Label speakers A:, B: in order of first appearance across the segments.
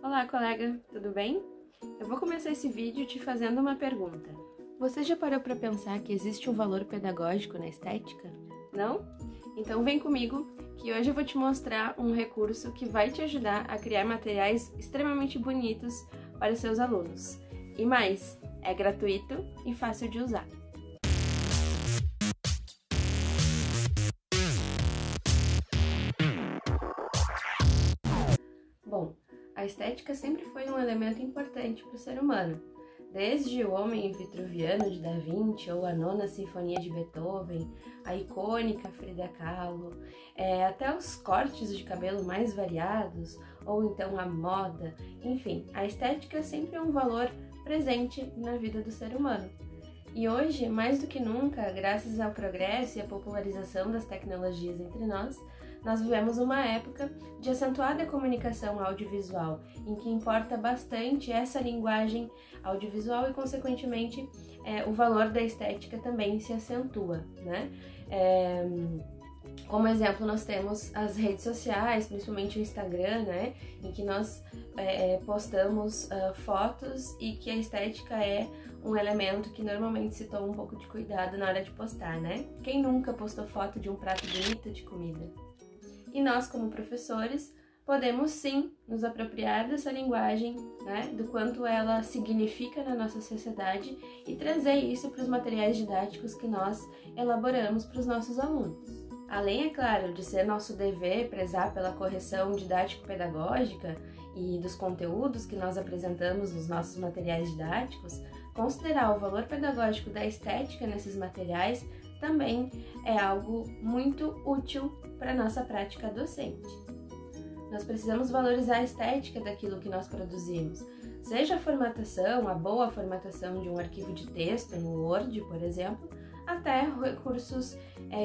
A: Olá, colega, tudo bem? Eu vou começar esse vídeo te fazendo uma pergunta. Você já parou para pensar que existe um valor pedagógico na estética? Não? Então vem comigo que hoje eu vou te mostrar um recurso que vai te ajudar a criar materiais extremamente bonitos para os seus alunos. E mais, é gratuito e fácil de usar. Bom, a estética sempre foi um elemento importante para o ser humano. Desde o Homem Vitruviano de Da Vinci ou a Nona Sinfonia de Beethoven, a icônica Frida Kahlo, até os cortes de cabelo mais variados, ou então a moda, enfim, a estética sempre é um valor presente na vida do ser humano. E hoje, mais do que nunca, graças ao progresso e à popularização das tecnologias entre nós vivemos uma época de acentuada comunicação audiovisual, em que importa bastante essa linguagem audiovisual e, consequentemente, o valor da estética também se acentua, né? Como exemplo, nós temos as redes sociais, principalmente o Instagram, né? Em que nós postamos fotos e que a estética é um elemento que normalmente se toma um pouco de cuidado na hora de postar, né? Quem nunca postou foto de um prato bonito de comida? E nós, como professores, podemos sim nos apropriar dessa linguagem, né, do quanto ela significa na nossa sociedade e trazer isso para os materiais didáticos que nós elaboramos para os nossos alunos. Além, é claro, de ser nosso dever prezar pela correção didático-pedagógica e dos conteúdos que nós apresentamos nos nossos materiais didáticos, considerar o valor pedagógico da estética nesses materiais também é algo muito útil para a nossa prática docente. Nós precisamos valorizar a estética daquilo que nós produzimos, seja a formatação, a boa formatação de um arquivo de texto no Word, por exemplo, até recursos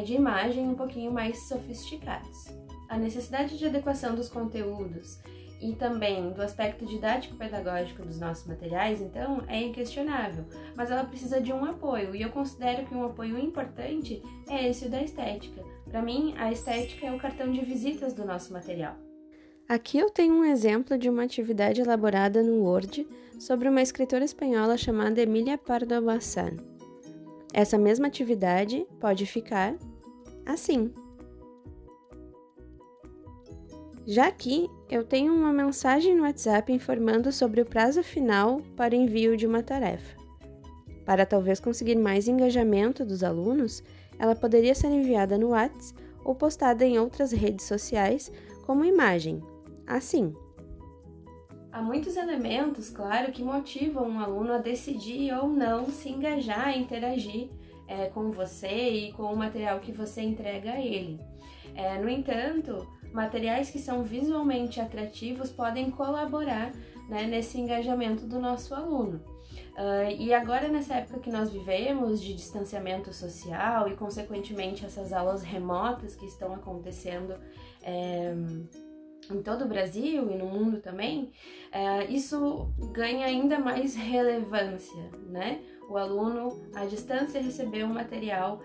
A: de imagem um pouquinho mais sofisticados. A necessidade de adequação dos conteúdos e também do aspecto didático-pedagógico dos nossos materiais, então, é inquestionável, mas ela precisa de um apoio, e eu considero que um apoio importante é esse da estética. Para mim, a estética é o cartão de visitas do nosso material. Aqui eu tenho um exemplo de uma atividade elaborada no Word sobre uma escritora espanhola chamada Emilia Pardo Bazán. Essa mesma atividade pode ficar assim. Já aqui, eu tenho uma mensagem no WhatsApp informando sobre o prazo final para envio de uma tarefa. Para talvez conseguir mais engajamento dos alunos, ela poderia ser enviada no WhatsApp ou postada em outras redes sociais como imagem, assim. Há muitos elementos, claro, que motivam um aluno a decidir ou não se engajar e interagir com você e com o material que você entrega a ele. No entanto, materiais que são visualmente atrativos podem colaborar, né, nesse engajamento do nosso aluno. E agora, nessa época que nós vivemos de distanciamento social e, consequentemente, essas aulas remotas que estão acontecendo em todo o Brasil e no mundo também, isso ganha ainda mais relevância, né? O aluno, à distância, receber um material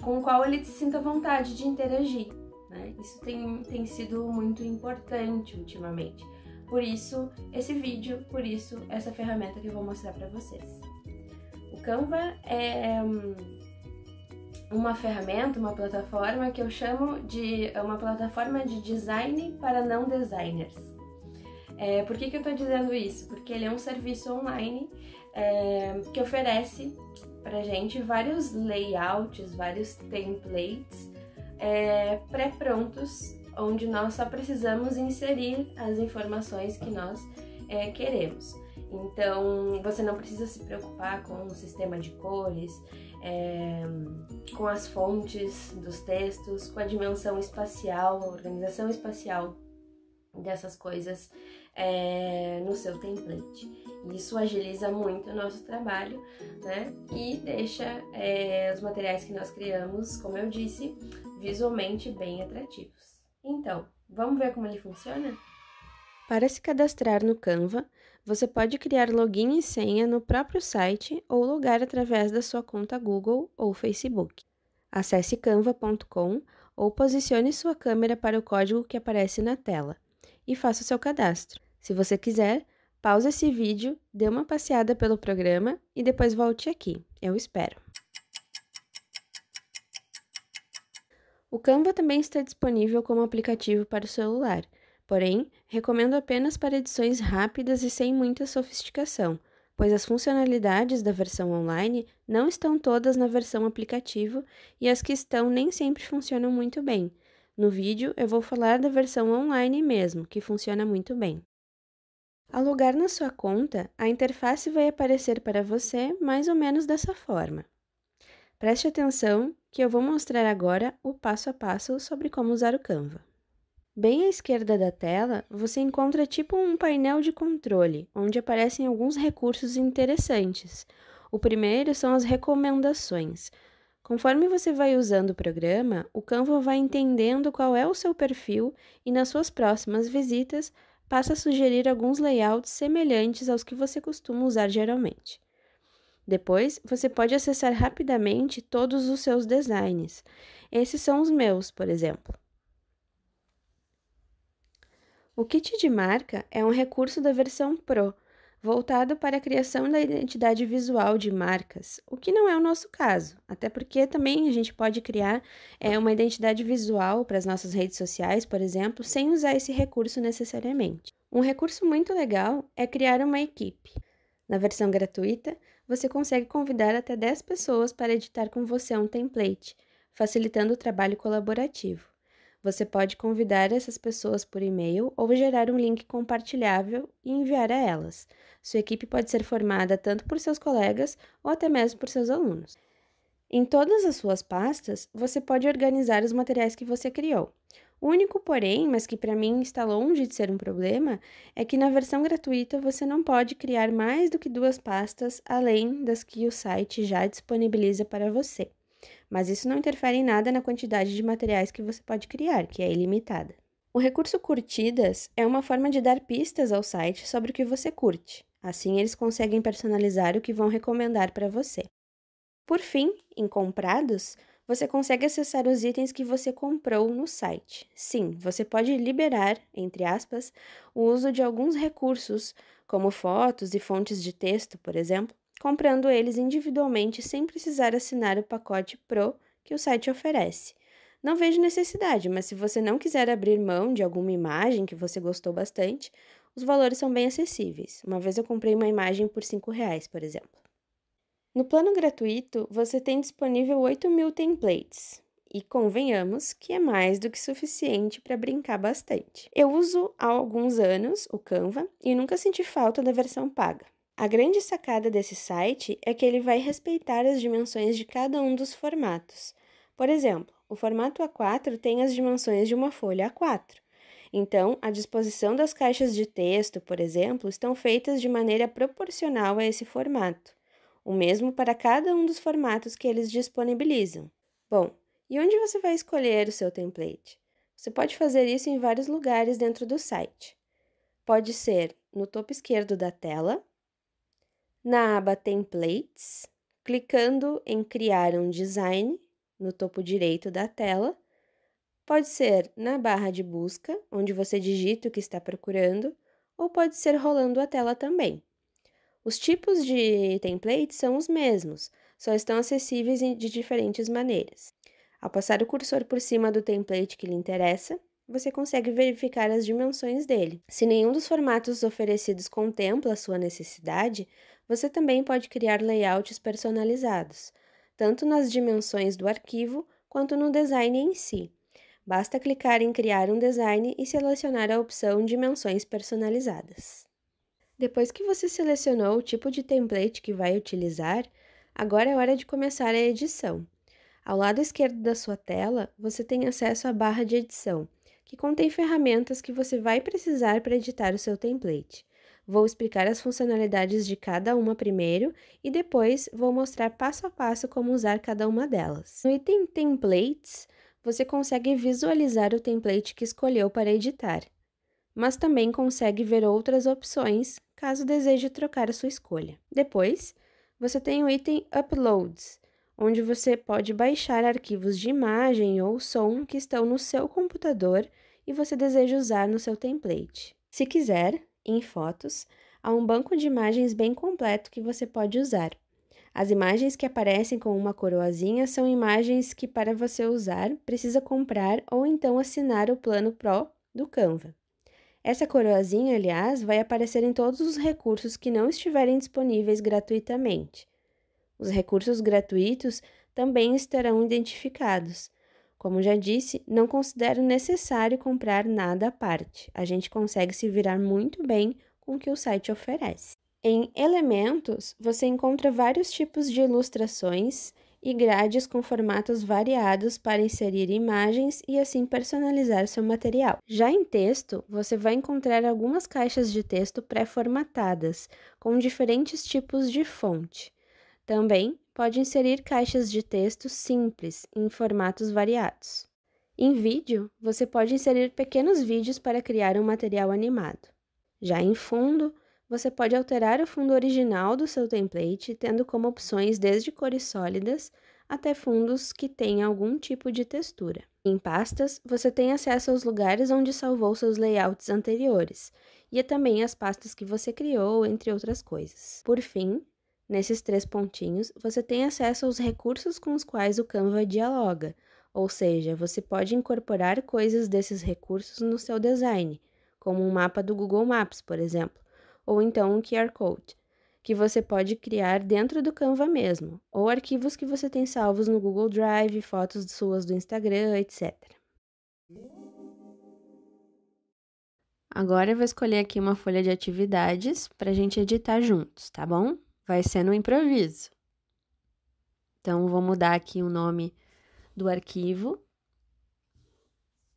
A: com o qual ele se sinta vontade de interagir, né? Isso tem sido muito importante ultimamente. Por isso, esse vídeo, por isso, essa ferramenta que eu vou mostrar para vocês. O Canva é uma ferramenta, uma plataforma que eu chamo de uma plataforma de design para não designers. Por que eu estou dizendo isso? Porque ele é um serviço online que oferece pra gente vários layouts, vários templates pré-prontos, onde nós só precisamos inserir as informações que nós queremos. Então, você não precisa se preocupar com o sistema de cores, com as fontes dos textos, com a dimensão espacial, a organização espacial dessas coisas no seu template. Isso agiliza muito o nosso trabalho, né? E deixa os materiais que nós criamos, como eu disse, visualmente bem atrativos. Então, vamos ver como ele funciona? Para se cadastrar no Canva, você pode criar login e senha no próprio site ou logar através da sua conta Google ou Facebook. Acesse canva.com ou posicione sua câmera para o código que aparece na tela. e faça o seu cadastro. Se você quiser, pause esse vídeo, dê uma passeada pelo programa e depois volte aqui. Eu espero. O Canva também está disponível como aplicativo para o celular, porém, recomendo apenas para edições rápidas e sem muita sofisticação, pois as funcionalidades da versão online não estão todas na versão aplicativo e as que estão nem sempre funcionam muito bem. No vídeo, eu vou falar da versão online mesmo, que funciona muito bem. Ao logar na sua conta, a interface vai aparecer para você mais ou menos dessa forma. Preste atenção que eu vou mostrar agora o passo a passo sobre como usar o Canva. Bem à esquerda da tela, você encontra tipo um painel de controle, onde aparecem alguns recursos interessantes. O primeiro são as recomendações. Conforme você vai usando o programa, o Canva vai entendendo qual é o seu perfil e nas suas próximas visitas passa a sugerir alguns layouts semelhantes aos que você costuma usar geralmente. Depois, você pode acessar rapidamente todos os seus designs. Esses são os meus, por exemplo. O kit de marca é um recurso da versão Pro, voltado para a criação da identidade visual de marcas, o que não é o nosso caso, até porque também a gente pode criar uma identidade visual para as nossas redes sociais, por exemplo, sem usar esse recurso necessariamente. Um recurso muito legal é criar uma equipe. Na versão gratuita, você consegue convidar até 10 pessoas para editar com você um template, facilitando o trabalho colaborativo. Você pode convidar essas pessoas por e-mail ou gerar um link compartilhável e enviar a elas. Sua equipe pode ser formada tanto por seus colegas ou até mesmo por seus alunos. Em todas as suas pastas, você pode organizar os materiais que você criou. O único porém, mas que para mim está longe de ser um problema, é que na versão gratuita você não pode criar mais do que 2 pastas além das que o site já disponibiliza para você. Mas isso não interfere em nada na quantidade de materiais que você pode criar, que é ilimitada. O recurso Curtidas é uma forma de dar pistas ao site sobre o que você curte. Assim, eles conseguem personalizar o que vão recomendar para você. Por fim, em Comprados, você consegue acessar os itens que você comprou no site. Sim, você pode liberar, entre aspas, o uso de alguns recursos, como fotos e fontes de texto, por exemplo, comprando eles individualmente sem precisar assinar o pacote Pro que o site oferece. Não vejo necessidade, mas se você não quiser abrir mão de alguma imagem que você gostou bastante, os valores são bem acessíveis. Uma vez eu comprei uma imagem por R$5, por exemplo. No plano gratuito, você tem disponível 8.000 templates. E convenhamos que é mais do que suficiente para brincar bastante. Eu uso há alguns anos o Canva e nunca senti falta da versão paga. A grande sacada desse site é que ele vai respeitar as dimensões de cada um dos formatos. Por exemplo, o formato A4 tem as dimensões de uma folha A4. Então, a disposição das caixas de texto, por exemplo, estão feitas de maneira proporcional a esse formato. O mesmo para cada um dos formatos que eles disponibilizam. Bom, e onde você vai escolher o seu template? Você pode fazer isso em vários lugares dentro do site. Pode ser no topo esquerdo da tela, na aba Templates, clicando em Criar um design, no topo direito da tela. Pode ser na barra de busca, onde você digita o que está procurando, ou pode ser rolando a tela também. Os tipos de templates são os mesmos, só estão acessíveis de diferentes maneiras. Ao passar o cursor por cima do template que lhe interessa, você consegue verificar as dimensões dele. Se nenhum dos formatos oferecidos contempla a sua necessidade, você também pode criar layouts personalizados, tanto nas dimensões do arquivo quanto no design em si. Basta clicar em Criar um design e selecionar a opção Dimensões personalizadas. Depois que você selecionou o tipo de template que vai utilizar, agora é hora de começar a edição. Ao lado esquerdo da sua tela, você tem acesso à barra de edição, que contém ferramentas que você vai precisar para editar o seu template. Vou explicar as funcionalidades de cada uma primeiro e depois vou mostrar passo a passo como usar cada uma delas. No item Templates, você consegue visualizar o template que escolheu para editar, mas também consegue ver outras opções, caso deseje trocar a sua escolha. Depois, você tem o item Uploads, onde você pode baixar arquivos de imagem ou som que estão no seu computador e você deseja usar no seu template. Se quiser, em fotos, há um banco de imagens bem completo que você pode usar. As imagens que aparecem com uma coroazinha são imagens que, para você usar, precisa comprar ou então assinar o plano Pro do Canva. Essa coroazinha, aliás, vai aparecer em todos os recursos que não estiverem disponíveis gratuitamente. Os recursos gratuitos também estarão identificados. Como já disse, não considero necessário comprar nada à parte. A gente consegue se virar muito bem com o que o site oferece. Em Elementos, você encontra vários tipos de ilustrações e grades com formatos variados para inserir imagens e assim personalizar seu material. Já em texto, você vai encontrar algumas caixas de texto pré-formatadas, com diferentes tipos de fonte. Também pode inserir caixas de texto simples, em formatos variados. Em vídeo, você pode inserir pequenos vídeos para criar um material animado. Já em fundo, você pode alterar o fundo original do seu template, tendo como opções desde cores sólidas até fundos que tenham algum tipo de textura. Em pastas, você tem acesso aos lugares onde salvou seus layouts anteriores, e também as pastas que você criou, entre outras coisas. Por fim, nesses 3 pontinhos, você tem acesso aos recursos com os quais o Canva dialoga, ou seja, você pode incorporar coisas desses recursos no seu design, como um mapa do Google Maps, por exemplo, ou então um QR Code, que você pode criar dentro do Canva mesmo, ou arquivos que você tem salvos no Google Drive, fotos suas do Instagram, etc. Agora eu vou escolher aqui uma folha de atividades para a gente editar juntos, tá bom? Vai ser no improviso. Então, vou mudar aqui o nome do arquivo.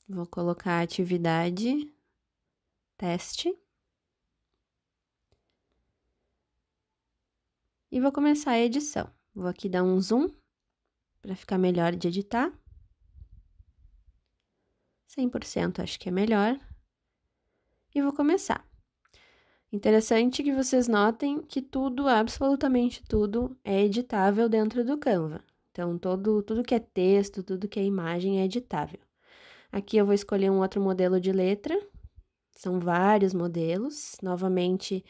A: Vou colocar atividade, teste. E vou começar a edição. Vou aqui dar um zoom para ficar melhor de editar. 100% acho que é melhor. E vou começar. Interessante que vocês notem que tudo, absolutamente tudo, é editável dentro do Canva. Então, tudo que é texto, tudo que é imagem é editável. Aqui eu vou escolher um outro modelo de letra. São vários modelos. Novamente,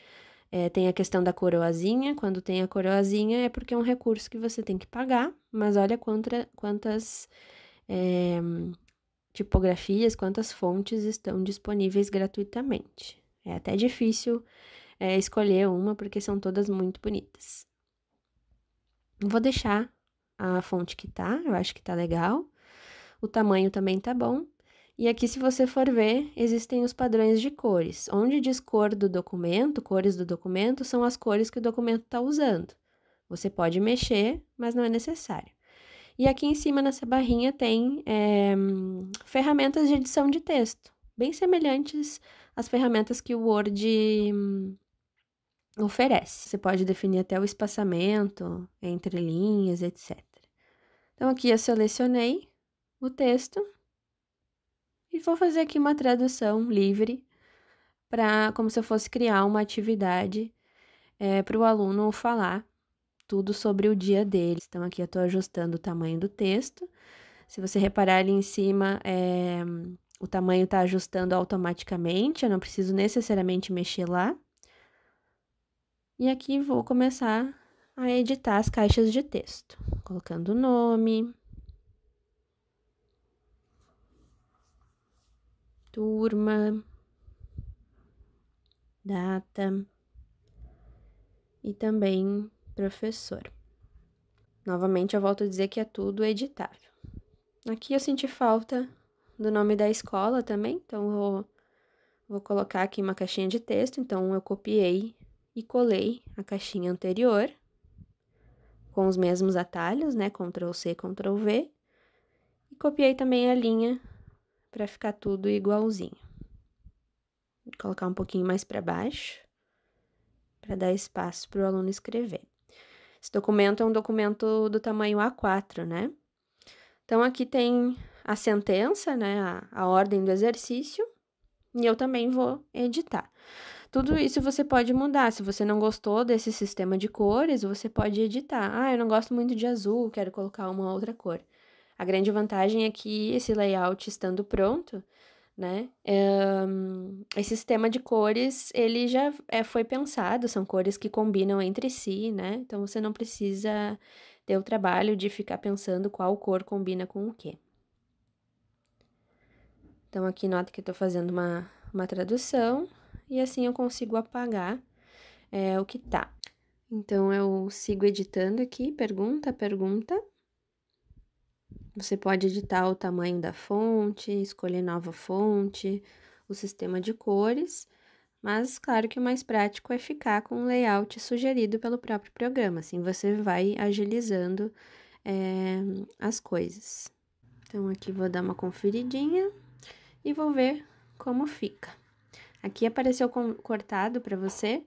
A: tem a questão da coroazinha. Quando tem a coroazinha é porque é um recurso que você tem que pagar, mas olha quantas tipografias, quantas fontes estão disponíveis gratuitamente. É até difícil escolher uma, porque são todas muito bonitas. Vou deixar a fonte que tá, eu acho que tá legal. O tamanho também tá bom. E aqui, se você for ver, existem os padrões de cores. Onde diz cor do documento, cores do documento, são as cores que o documento está usando. Você pode mexer, mas não é necessário. E aqui em cima, nessa barrinha, tem ferramentas de edição de texto, bem semelhantes às ferramentas que o Word oferece. Você pode definir até o espaçamento entre linhas, etc. Então, aqui eu selecionei o texto e vou fazer aqui uma tradução livre, como se eu fosse criar uma atividade para o aluno falar tudo sobre o dia dele. Então, aqui eu estou ajustando o tamanho do texto. Se você reparar ali em cima, o tamanho está ajustando automaticamente, eu não preciso necessariamente mexer lá. E aqui vou começar a editar as caixas de texto, colocando o nome, turma, data e também professor. Novamente, eu volto a dizer que é tudo editável. Aqui eu senti falta do nome da escola também, então vou colocar aqui uma caixinha de texto. Então, eu copiei e colei a caixinha anterior com os mesmos atalhos, né? Ctrl+C, Ctrl+V. E copiei também a linha para ficar tudo igualzinho. Vou colocar um pouquinho mais para baixo, para dar espaço para o aluno escrever. Esse documento é um documento do tamanho A4, né? Então, aqui tem a sentença, né? A ordem do exercício, e eu também vou editar. Tudo isso você pode mudar. Se você não gostou desse sistema de cores, você pode editar. Ah, eu não gosto muito de azul, quero colocar uma outra cor. A grande vantagem é que esse layout, estando pronto, né? Esse sistema de cores, ele já foi pensado, são cores que combinam entre si, né? Então, você não precisa ter o trabalho de ficar pensando qual cor combina com o quê. Então, aqui nota que eu tô fazendo uma tradução, e assim eu consigo apagar o que tá. Então, eu sigo editando aqui, pergunta a pergunta. Você pode editar o tamanho da fonte, escolher nova fonte, o sistema de cores, mas claro que o mais prático é ficar com o layout sugerido pelo próprio programa, assim você vai agilizando as coisas. Então, aqui vou dar uma conferidinha e vou ver como fica. Aqui apareceu cortado para você,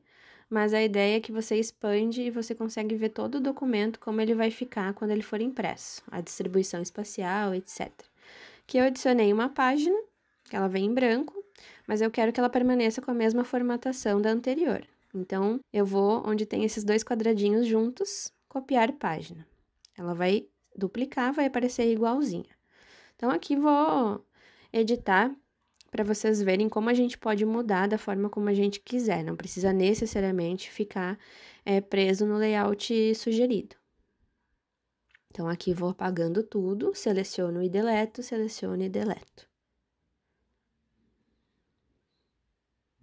A: mas a ideia é que você expande e você consegue ver todo o documento, como ele vai ficar quando ele for impresso, a distribuição espacial, etc. Aqui eu adicionei uma página, que ela vem em branco, mas eu quero que ela permaneça com a mesma formatação da anterior. Então, eu vou, onde tem esses dois quadradinhos juntos, copiar página. Ela vai duplicar, vai aparecer igualzinha. Então, aqui vou editar para vocês verem como a gente pode mudar da forma como a gente quiser, não precisa necessariamente ficar preso no layout sugerido. Então, aqui vou apagando tudo, seleciono e deleto, seleciono e deleto.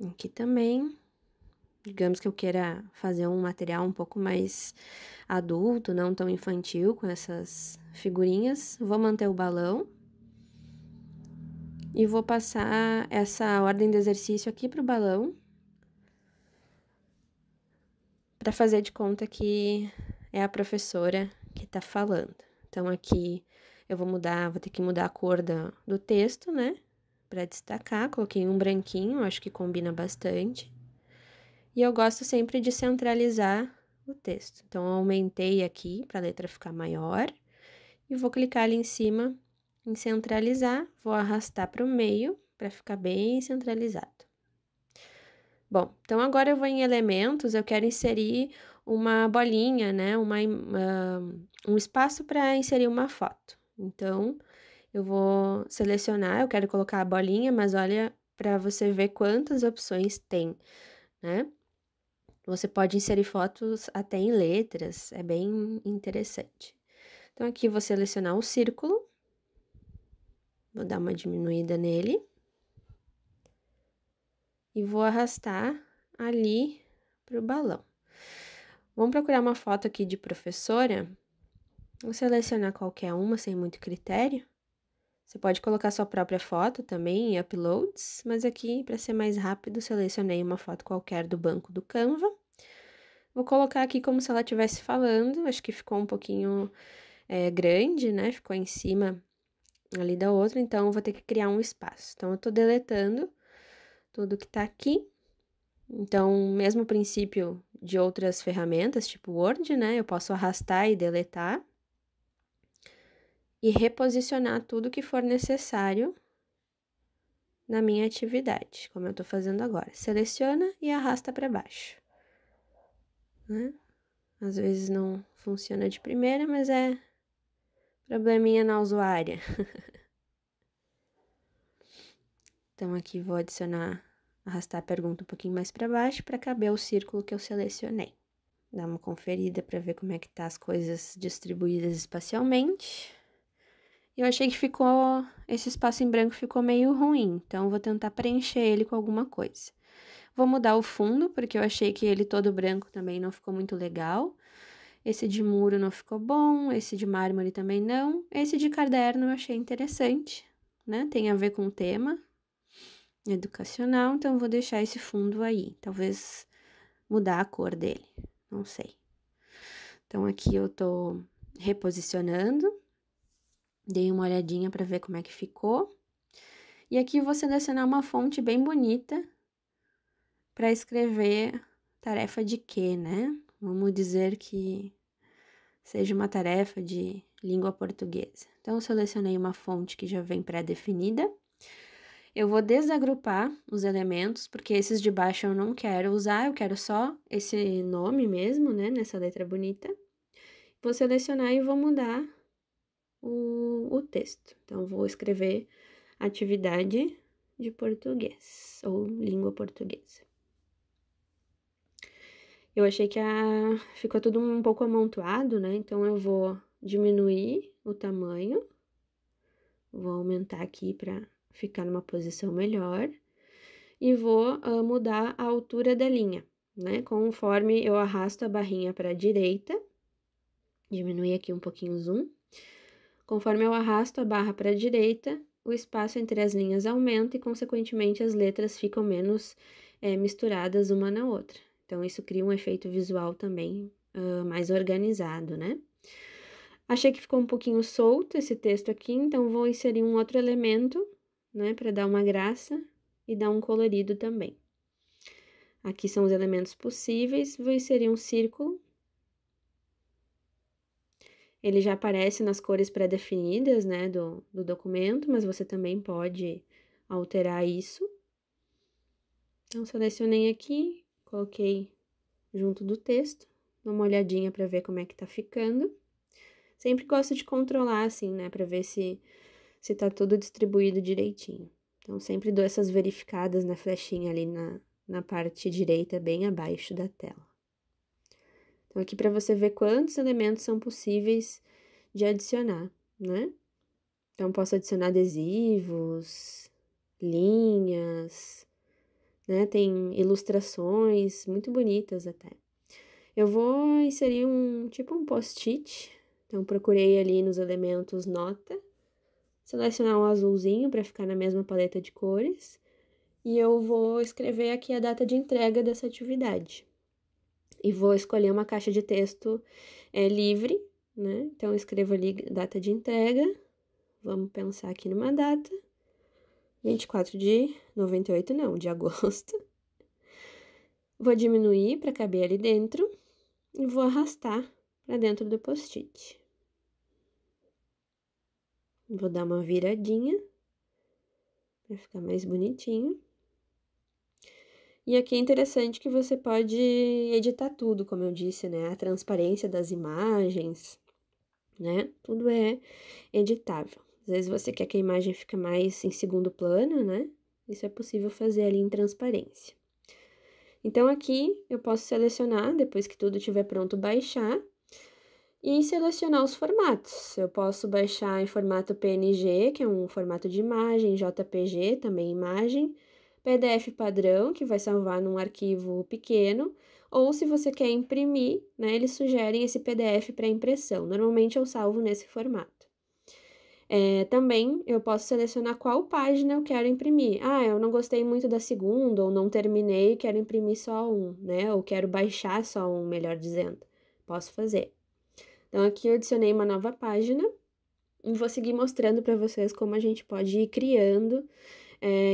A: Aqui também, digamos que eu queira fazer um material um pouco mais adulto, não tão infantil, com essas figurinhas, vou manter o balão. E vou passar essa ordem de exercício aqui pro balão, para fazer de conta que é a professora que tá falando. Então, aqui eu vou ter que mudar a cor do texto, né? Para destacar, coloquei um branquinho, acho que combina bastante. E eu gosto sempre de centralizar o texto. Então, eu aumentei aqui para a letra ficar maior e vou clicar ali em cima em centralizar, vou arrastar para o meio para ficar bem centralizado. Bom, então agora eu vou em elementos, eu quero inserir uma bolinha, né, um espaço para inserir uma foto. Então, eu vou selecionar, eu quero colocar a bolinha, mas olha para você ver quantas opções tem, né? Você pode inserir fotos até em letras, é bem interessante. Então, aqui vou selecionar o círculo, vou dar uma diminuída nele. E vou arrastar ali pro balão. Vamos procurar uma foto aqui de professora. Vou selecionar qualquer uma, sem muito critério. Você pode colocar sua própria foto também em uploads, mas aqui, para ser mais rápido, selecionei uma foto qualquer do banco do Canva. Vou colocar aqui como se ela estivesse falando, acho que ficou um pouquinho grande, né? Ficou em cima ali da outra, então eu vou ter que criar um espaço. Então, eu tô deletando tudo que tá aqui. Então, mesmo princípio de outras ferramentas, tipo Word, né? Eu posso arrastar e deletar. E reposicionar tudo que for necessário na minha atividade, como eu tô fazendo agora. Seleciona e arrasta para baixo, né? Às vezes não funciona de primeira, mas é probleminha na usuária. Então, aqui vou arrastar a pergunta um pouquinho mais para baixo para caber o círculo que eu selecionei. Dá uma conferida para ver como é que tá as coisas distribuídas espacialmente. Eu achei que esse espaço em branco ficou meio ruim, então vou tentar preencher ele com alguma coisa. Vou mudar o fundo, porque eu achei que ele todo branco também não ficou muito legal. Esse de muro não ficou bom, esse de mármore também não. Esse de caderno eu achei interessante, né? Tem a ver com o tema educacional, então vou deixar esse fundo aí. Talvez mudar a cor dele, não sei. Então, aqui eu tô reposicionando. Dei uma olhadinha para ver como é que ficou. E aqui eu vou selecionar uma fonte bem bonita para escrever tarefa de quê, né? Vamos dizer que seja uma tarefa de língua portuguesa. Então, eu selecionei uma fonte que já vem pré-definida. Eu vou desagrupar os elementos, porque esses de baixo eu não quero usar, eu quero só esse nome mesmo, né? Nessa letra bonita. Vou selecionar e vou mudar o texto. Então, vou escrever atividade de português, ou língua portuguesa. Eu achei que ficou tudo um pouco amontoado, né? Então, eu vou diminuir o tamanho. Vou aumentar aqui para ficar numa posição melhor. E vou mudar a altura da linha, né? Conforme eu arrasto a barrinha para a direita, diminuir aqui um pouquinho o zoom. Conforme eu arrasto a barra para a direita, o espaço entre as linhas aumenta e, consequentemente, as letras ficam menos misturadas uma na outra. Então, isso cria um efeito visual também mais organizado, né? Achei que ficou um pouquinho solto esse texto aqui, então vou inserir um outro elemento, né, para dar uma graça e dar um colorido também. Aqui são os elementos possíveis, vou inserir um círculo. Ele já aparece nas cores pré-definidas, né, do documento, mas você também pode alterar isso. Então, selecionei aqui, coloquei junto do texto, dou uma olhadinha para ver como é que tá ficando. Sempre gosto de controlar, assim, né, para ver se tá tudo distribuído direitinho. Então, sempre dou essas verificadas na flechinha ali na parte direita, bem abaixo da tela. Então, aqui para você ver quantos elementos são possíveis de adicionar, né? Então, posso adicionar adesivos, linhas, né? Tem ilustrações muito bonitas até. Eu vou inserir um post-it. Então, procurei ali nos elementos nota, selecionar um azulzinho para ficar na mesma paleta de cores. E eu vou escrever aqui a data de entrega dessa atividade. E vou escolher uma caixa de texto livre, né? Então, eu escrevo ali data de entrega. Vamos pensar aqui numa data. 24 de 98, não, de agosto. Vou diminuir para caber ali dentro e vou arrastar para dentro do post-it. Vou dar uma viradinha para ficar mais bonitinho. E aqui é interessante que você pode editar tudo, como eu disse, né? A transparência das imagens, né? Tudo é editável. Às vezes você quer que a imagem fique mais em segundo plano, né? Isso é possível fazer ali em transparência. Então, aqui eu posso selecionar, depois que tudo estiver pronto, baixar e selecionar os formatos. Eu posso baixar em formato PNG, que é um formato de imagem, JPG, também imagem, PDF padrão, que vai salvar num arquivo pequeno, ou se você quer imprimir, né, eles sugerem esse PDF para impressão. Normalmente eu salvo nesse formato. Também eu posso selecionar qual página eu quero imprimir. Ah, eu não gostei muito da segunda, ou não terminei, quero imprimir só um, né? Ou quero baixar só um, melhor dizendo. Posso fazer. Então, aqui eu adicionei uma nova página e vou seguir mostrando para vocês como a gente pode ir criando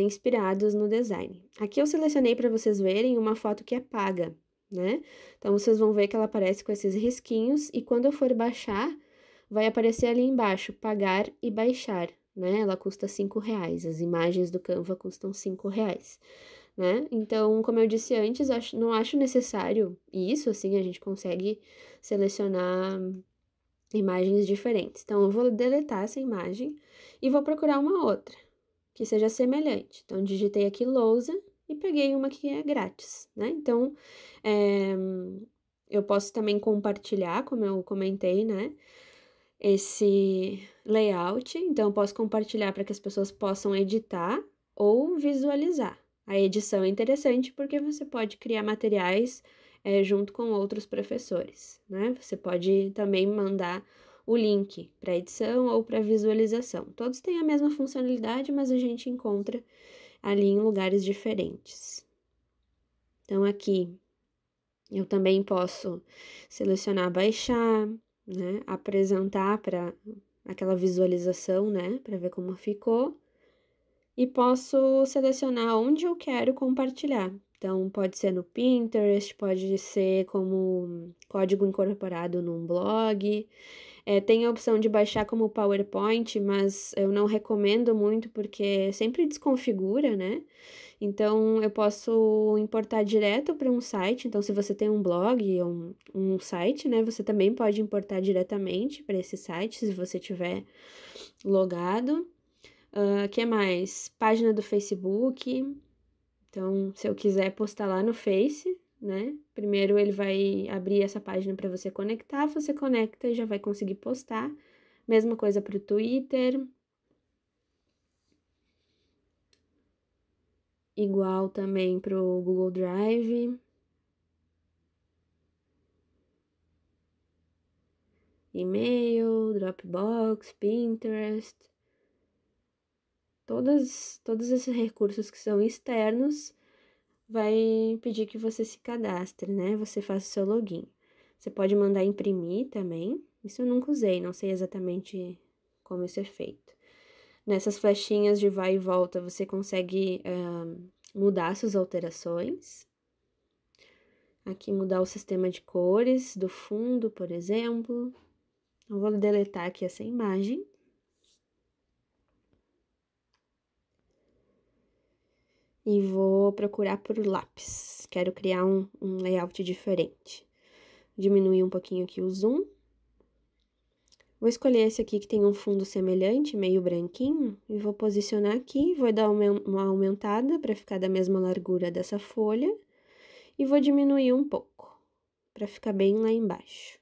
A: inspirados no design. Aqui eu selecionei para vocês verem uma foto que é paga, né? Então, vocês vão ver que ela aparece com esses risquinhos e quando eu for baixar, vai aparecer ali embaixo, pagar e baixar, né? Ela custa R$5, as imagens do Canva custam R$5, né? Então, como eu disse antes, não acho necessário isso, assim, a gente consegue selecionar imagens diferentes. Então, eu vou deletar essa imagem e vou procurar uma outra que seja semelhante. Então, digitei aqui lousa e peguei uma que é grátis, né? Então, eu posso também compartilhar, como eu comentei, né? Esse layout, então eu posso compartilhar para que as pessoas possam editar ou visualizar. A edição é interessante porque você pode criar materiais junto com outros professores, né? Você pode também mandar o link para edição ou para visualização. Todos têm a mesma funcionalidade, mas a gente encontra ali em lugares diferentes. Então, aqui eu também posso selecionar baixar, né? Apresentar para aquela visualização, né? Para ver como ficou. E posso selecionar onde eu quero compartilhar. Então, pode ser no Pinterest, pode ser como código incorporado num blog. Tem a opção de baixar como PowerPoint, mas eu não recomendo muito porque sempre desconfigura, né? Então, eu posso importar direto para um site. Então, se você tem um blog ou um site, né? Você também pode importar diretamente para esse site, se você tiver logado. Que mais? Página do Facebook. Então, se eu quiser postar lá no Face, né? Primeiro ele vai abrir essa página para você conectar, você conecta e já vai conseguir postar. Mesma coisa para o Twitter. Igual também para o Google Drive. E-mail, Dropbox, Pinterest. Todos esses recursos que são externos vai pedir que você se cadastre, né? Você faça o seu login. Você pode mandar imprimir também. Isso eu nunca usei, não sei exatamente como isso é feito. Nessas flechinhas de vai e volta, você consegue mudar suas alterações. Aqui mudar o sistema de cores do fundo, por exemplo. Eu vou deletar aqui essa imagem. E vou procurar por lápis. Quero criar um layout diferente. Diminuir um pouquinho aqui o zoom. Vou escolher esse aqui que tem um fundo semelhante, meio branquinho, e vou posicionar aqui, vou dar uma aumentada para ficar da mesma largura dessa folha, e vou diminuir um pouco, para ficar bem lá embaixo.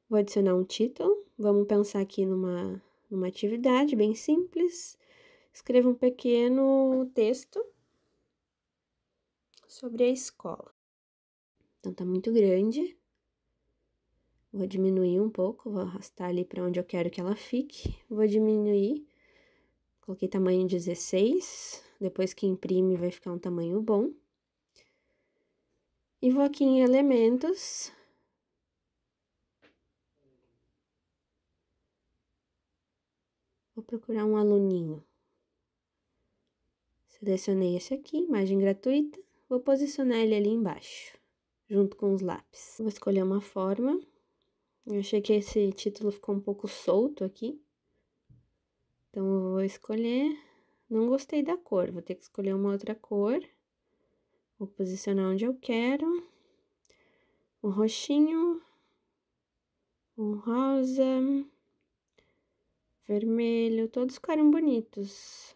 A: Vou adicionar um título, vamos pensar aqui numa atividade bem simples. Escreva um pequeno texto sobre a escola. Então, tá muito grande. Vou diminuir um pouco, vou arrastar ali para onde eu quero que ela fique. Vou diminuir. Coloquei tamanho 16. Depois que imprime, vai ficar um tamanho bom. E vou aqui em elementos. Vou procurar um aluninho. Selecionei esse aqui, imagem gratuita. Vou posicionar ele ali embaixo, junto com os lápis. Vou escolher uma forma. Eu achei que esse título ficou um pouco solto aqui. Então, eu vou escolher. Não gostei da cor, vou ter que escolher uma outra cor. Vou posicionar onde eu quero. Um roxinho. Um rosa. Vermelho. Todos ficaram bonitos.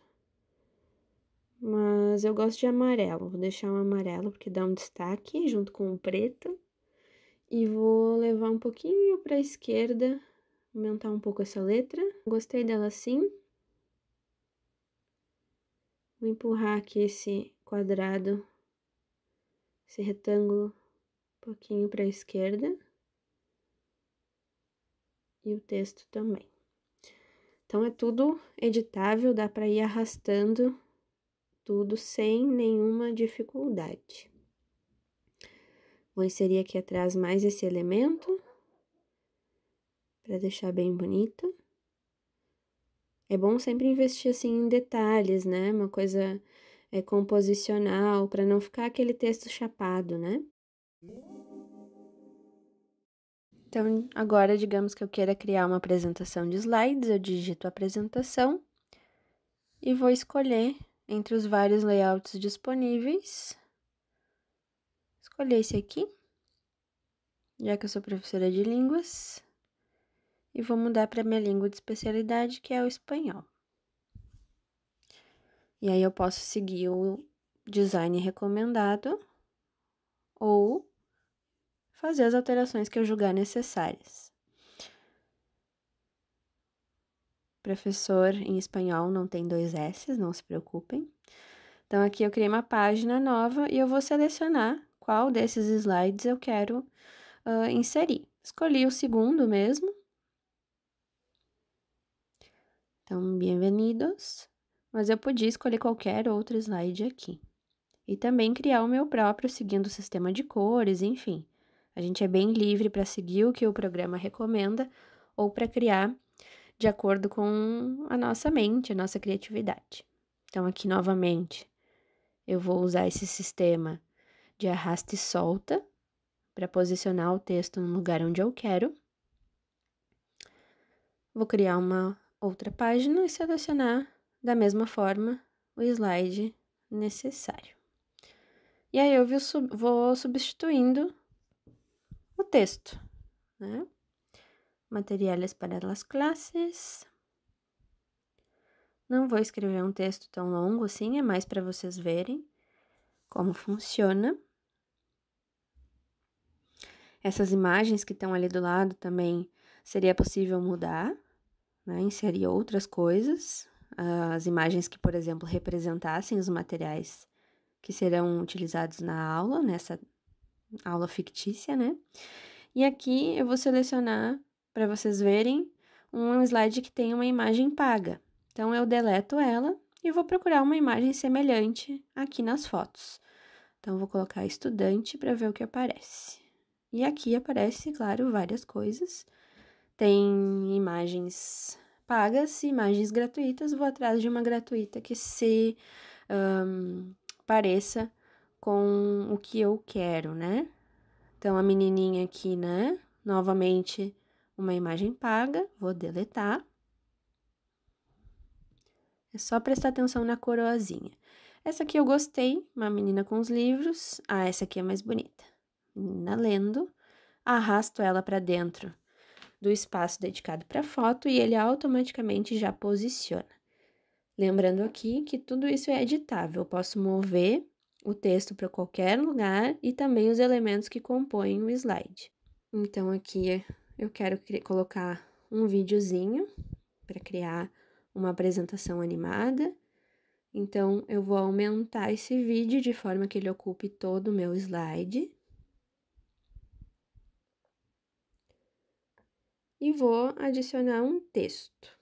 A: Mas eu gosto de amarelo. Vou deixar um amarelo porque dá um destaque junto com o preto. E vou levar um pouquinho para a esquerda. Aumentar um pouco essa letra. Gostei dela assim. Vou empurrar aqui esse quadrado, esse retângulo, um pouquinho para a esquerda. E o texto também. Então, é tudo editável, dá para ir arrastando tudo sem nenhuma dificuldade. Vou inserir aqui atrás mais esse elemento, para deixar bem bonito. É bom sempre investir assim em detalhes, né? Uma coisa composicional, para não ficar aquele texto chapado, né? Então, agora, digamos que eu queira criar uma apresentação de slides, eu digito apresentação e vou escolher entre os vários layouts disponíveis. Escolher esse aqui, já que eu sou professora de línguas, e vou mudar para minha língua de especialidade, que é o espanhol. E aí eu posso seguir o design recomendado ou fazer as alterações que eu julgar necessárias. Professor em espanhol não tem 2 S, não se preocupem. Então, aqui eu criei uma página nova e eu vou selecionar qual desses slides eu quero inserir. Escolhi o segundo mesmo. Então, bem-vindos. Mas eu podia escolher qualquer outro slide aqui. E também criar o meu próprio, seguindo o sistema de cores, enfim. A gente é bem livre para seguir o que o programa recomenda ou para criar de acordo com a nossa mente, a nossa criatividade. Então, aqui novamente, eu vou usar esse sistema de arrasta e solta para posicionar o texto no lugar onde eu quero. Vou criar uma outra página e selecionar da mesma forma o slide necessário. E aí eu vou substituindo o texto, né? Materiais para as classes. Não vou escrever um texto tão longo assim, é mais para vocês verem como funciona. Essas imagens que estão ali do lado também seria possível mudar, né? Inserir outras coisas. As imagens que, por exemplo, representassem os materiais que serão utilizados na aula, nessa aula fictícia, né? E aqui eu vou selecionar, para vocês verem, um slide que tem uma imagem paga. Então, eu deleto ela e vou procurar uma imagem semelhante aqui nas fotos. Então, vou colocar estudante para ver o que aparece. E aqui aparece, claro, várias coisas. Tem imagens pagas e imagens gratuitas. Vou atrás de uma gratuita que se pareça com o que eu quero, né? Então, a menininha aqui, né? Novamente, uma imagem paga. Vou deletar. É só prestar atenção na coroazinha. Essa aqui eu gostei, uma menina com os livros. Ah, essa aqui é mais bonita. Menina lendo. Arrasto ela para dentro do espaço dedicado para foto e ele automaticamente já posiciona. Lembrando aqui que tudo isso é editável, eu posso mover o texto para qualquer lugar e também os elementos que compõem o slide. Então, aqui eu quero colocar um videozinho para criar uma apresentação animada. Então, eu vou aumentar esse vídeo de forma que ele ocupe todo o meu slide. E vou adicionar um texto.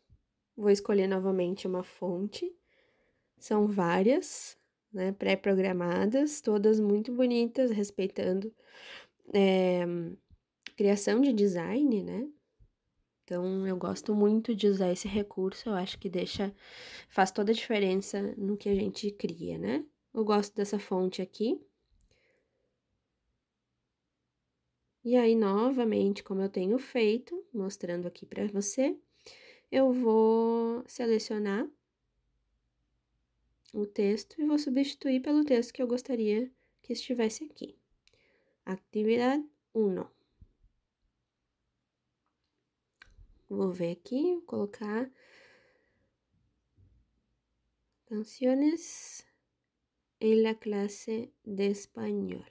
A: Vou escolher novamente uma fonte. São várias, né, pré-programadas, todas muito bonitas, respeitando criação de design, né? Então, eu gosto muito de usar esse recurso, eu acho que faz toda a diferença no que a gente cria, né? Eu gosto dessa fonte aqui. E aí, novamente, como eu tenho feito, mostrando aqui para você, eu vou selecionar o texto e vou substituir pelo texto que eu gostaria que estivesse aqui. Atividade 1. Vou ver aqui, vou colocar canciones en la clase de español.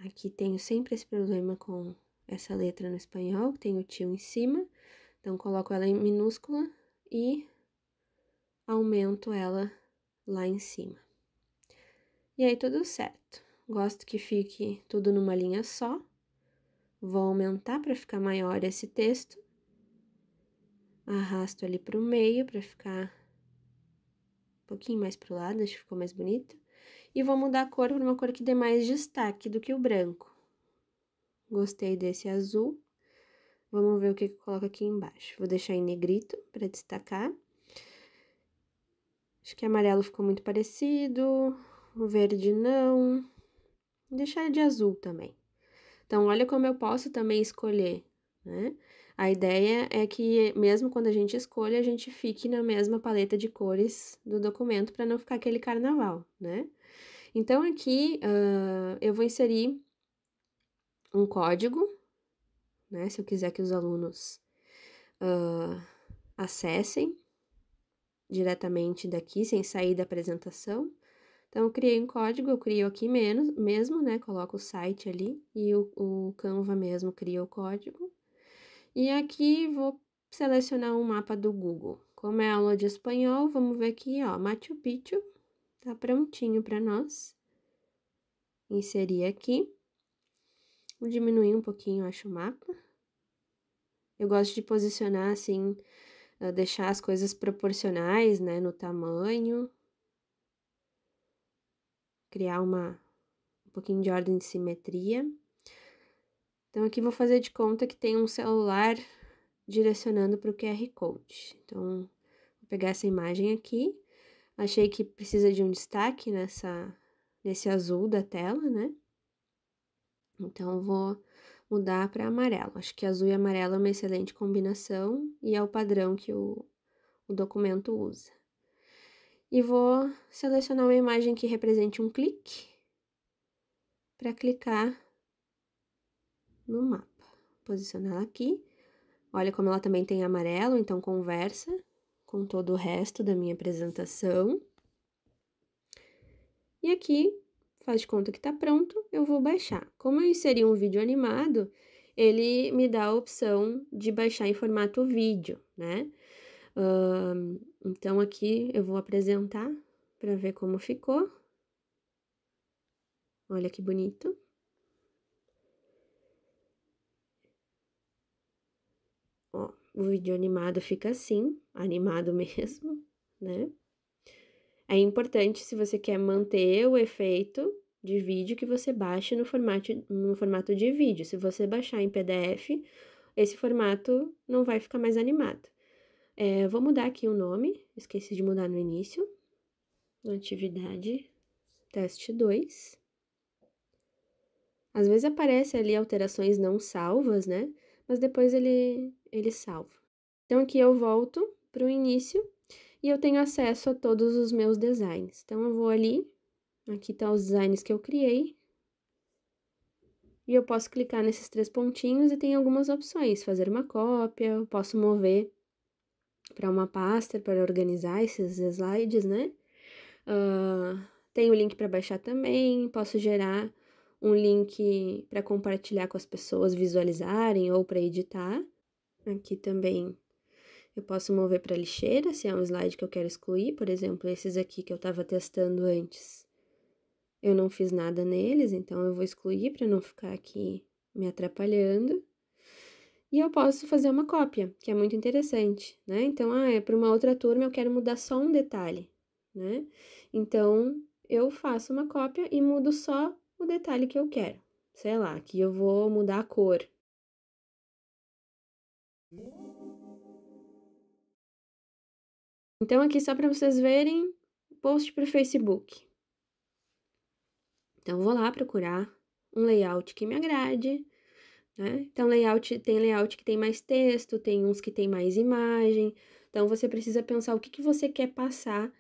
A: Aqui tenho sempre esse problema com essa letra no espanhol, tem o tio em cima, então coloco ela em minúscula e aumento ela lá em cima. E aí tudo certo. Gosto que fique tudo numa linha só. Vou aumentar para ficar maior esse texto. Arrasto ali para o meio para ficar um pouquinho mais pro lado, acho que ficou mais bonito. E vou mudar a cor para uma cor que dê mais destaque do que o branco. Gostei desse azul. Vamos ver o que eu coloco aqui embaixo. Vou deixar em negrito para destacar. Acho que amarelo ficou muito parecido. O verde não. Vou deixar de azul também. Então, olha como eu posso também escolher, né? A ideia é que, mesmo quando a gente escolhe, a gente fique na mesma paleta de cores do documento para não ficar aquele carnaval, né? Então, aqui eu vou inserir um código, né? Se eu quiser que os alunos acessem diretamente daqui, sem sair da apresentação. Então, eu criei um código, eu crio aqui mesmo, né? Coloco o site ali e o Canva mesmo cria o código. E aqui vou selecionar um mapa do Google. Como é aula de espanhol, vamos ver aqui, ó, Machu Picchu, tá prontinho para nós. Inserir aqui. Vou diminuir um pouquinho, acho, o mapa. Eu gosto de posicionar assim, deixar as coisas proporcionais, né, no tamanho. Criar um pouquinho de ordem de simetria. Então, aqui vou fazer de conta que tem um celular direcionando para o QR Code. Então, vou pegar essa imagem aqui. Achei que precisa de um destaque nesse azul da tela, né? Então, eu vou mudar para amarelo. Acho que azul e amarelo é uma excelente combinação e é o padrão que o documento usa. E vou selecionar uma imagem que represente um clique para clicar no mapa. Posicionar ela aqui. Olha como ela também tem amarelo, então conversa
B: com todo o resto da minha apresentação. E aqui, faz de conta que tá pronto, eu vou baixar. Como eu inseri um vídeo animado, ele me dá a opção de baixar em formato vídeo, né? Então aqui eu vou apresentar para ver como ficou. Olha que bonito. Ó, o vídeo animado fica assim, animado mesmo, né? É importante, se você quer manter o efeito de vídeo, que você baixe no formato de vídeo. Se você baixar em PDF, esse formato não vai ficar mais animado. Vou mudar aqui o nome, esqueci de mudar no início. Atividade teste 2. Às vezes aparece ali alterações não salvas, né? Mas depois ele salva. Então aqui eu volto para o início e eu tenho acesso a todos os meus designs. Então eu vou ali, aqui tá os designs que eu criei. E eu posso clicar nesses 3 pontinhos e tem algumas opções. Fazer uma cópia, eu posso mover para uma pasta para organizar esses slides, né? Tem o link para baixar também, posso gerar um link para compartilhar com as pessoas visualizarem ou para editar. Aqui também eu posso mover para lixeira, se é um slide que eu quero excluir, por exemplo, esses aqui que eu estava testando antes. Eu não fiz nada neles, então eu vou excluir para não ficar aqui me atrapalhando. E eu posso fazer uma cópia, que é muito interessante, né? Então, para uma outra turma eu quero mudar só um detalhe, né? Então, eu faço uma cópia e mudo só o detalhe que eu quero. Sei lá, aqui eu vou mudar a cor. Então, aqui só para vocês verem, post para o Facebook. Então, vou lá procurar um layout que me agrade, né? Então, tem layout que tem mais texto, tem uns que tem mais imagem. Então, você precisa pensar o que você quer passar,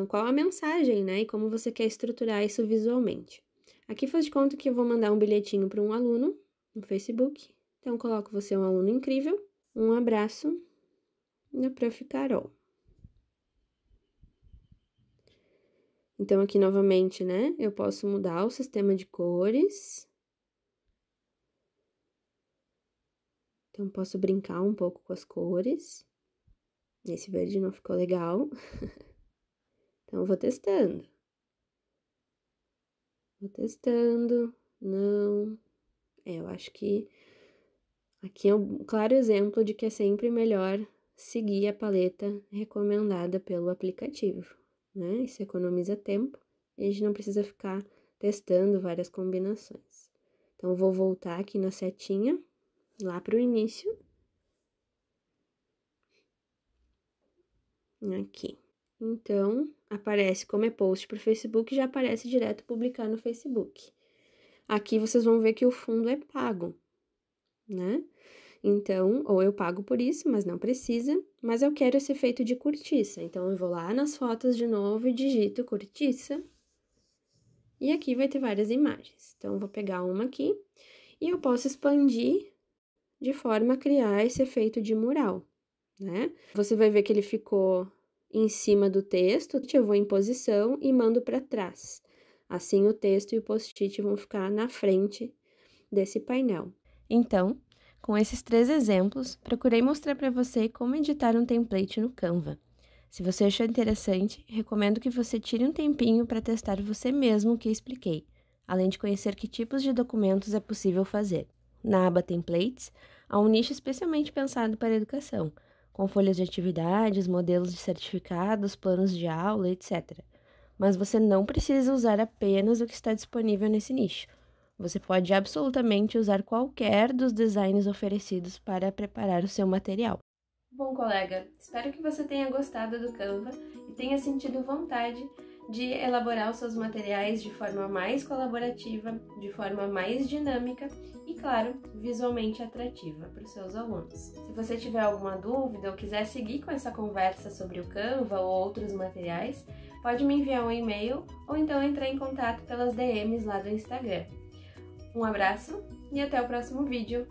B: qual a mensagem, né? E como você quer estruturar isso visualmente. Aqui faz de conta que eu vou mandar um bilhetinho para um aluno no Facebook. Então, coloco você é um aluno incrível, um abraço da Prof. Carol. Então, aqui novamente, né? Eu posso mudar o sistema de cores. Então, posso brincar um pouco com as cores. Esse verde não ficou legal. Então, vou testando. Não. Eu acho que aqui é um claro exemplo de que é sempre melhor seguir a paleta recomendada pelo aplicativo, né? Isso economiza tempo e a gente não precisa ficar testando várias combinações. Então, vou voltar aqui na setinha, lá para o início. Aqui. Então, aparece como é post para o Facebook, já aparece direto publicar no Facebook. Aqui vocês vão ver que o fundo é pago, né? Então, ou eu pago por isso, mas não precisa, mas eu quero esse efeito de cortiça. Então, eu vou lá nas fotos de novo e digito cortiça. E aqui vai ter várias imagens. Então, eu vou pegar uma aqui e eu posso expandir de forma a criar esse efeito de mural, né? Você vai ver que ele ficou em cima do texto, eu vou em posição e mando para trás. Assim, o texto e o post-it vão ficar na frente desse painel. Então, com esses 3 exemplos, procurei mostrar para você como editar um template no Canva. Se você achou interessante, recomendo que você tire um tempinho para testar você mesmo o que expliquei, além de conhecer que tipos de documentos é possível fazer. Na aba Templates, há um nicho especialmente pensado para a educação, com folhas de atividades, modelos de certificados, planos de aula, etc. Mas você não precisa usar apenas o que está disponível nesse nicho. Você pode absolutamente usar qualquer dos designs oferecidos para preparar o seu material.
A: Bom, colega, espero que você tenha gostado do Canva e tenha sentido vontade de elaborar os seus materiais de forma mais colaborativa, de forma mais dinâmica e, claro, visualmente atrativa para os seus alunos. Se você tiver alguma dúvida ou quiser seguir com essa conversa sobre o Canva ou outros materiais, pode me enviar um e-mail ou então entrar em contato pelas DMs lá do Instagram. Um abraço e até o próximo vídeo!